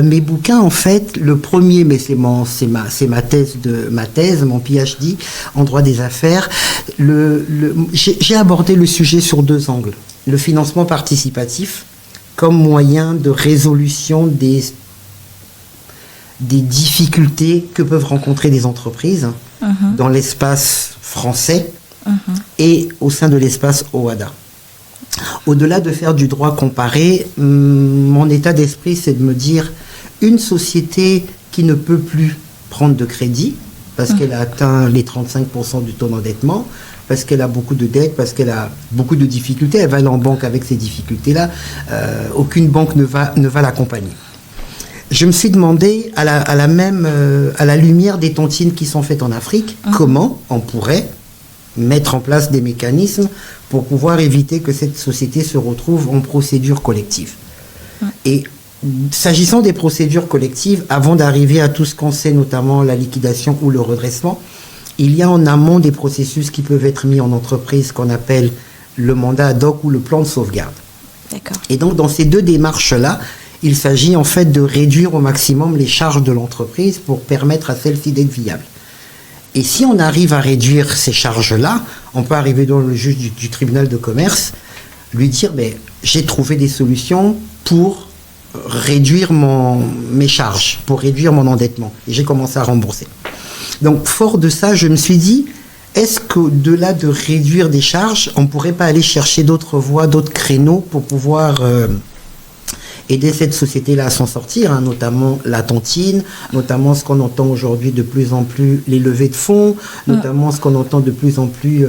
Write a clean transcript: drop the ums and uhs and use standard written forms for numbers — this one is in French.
Mes bouquins, en fait, le premier, mais c'est ma thèse, mon PhD en droit des affaires. J'ai abordé le sujet sur 2 angles. Le financement participatif comme moyen de résolution des difficultés que peuvent rencontrer des entreprises dans l'espace français et au sein de l'espace OHADA. Au-delà de faire du droit comparé, mon état d'esprit, c'est de me dire une société qui ne peut plus prendre de crédit parce qu'elle a atteint les 35% du taux d'endettement, parce qu'elle a beaucoup de dettes, parce qu'elle a beaucoup de difficultés, elle va aller en banque avec ces difficultés-là, aucune banque ne va l'accompagner. Je me suis demandé, à la lumière des tontines qui sont faites en Afrique, comment on pourrait mettre en place des mécanismes pour pouvoir éviter que cette société se retrouve en procédure collective. Et s'agissant des procédures collectives, avant d'arriver à tout ce qu'on sait, notamment la liquidation ou le redressement, il y a en amont des processus qui peuvent être mis en entreprise qu'on appelle le mandat ad hoc ou le plan de sauvegarde. D'accord. Et donc, dans ces 2 démarches-là, il s'agit en fait de réduire au maximum les charges de l'entreprise pour permettre à celle-ci d'être viable. Et si on arrive à réduire ces charges-là, on peut arriver dans le juge du tribunal de commerce, lui dire j'ai trouvé des solutions pour réduire mes charges, pour réduire mon endettement. Et j'ai commencé à rembourser. Donc, fort de ça, je me suis dit, est-ce qu'au-delà de réduire des charges, on ne pourrait pas aller chercher d'autres voies, d'autres créneaux pour pouvoir aider cette société-là à s'en sortir, notamment la tontine, notamment ce qu'on entend aujourd'hui de plus en plus, les levées de fonds, notamment ce qu'on entend de plus en plus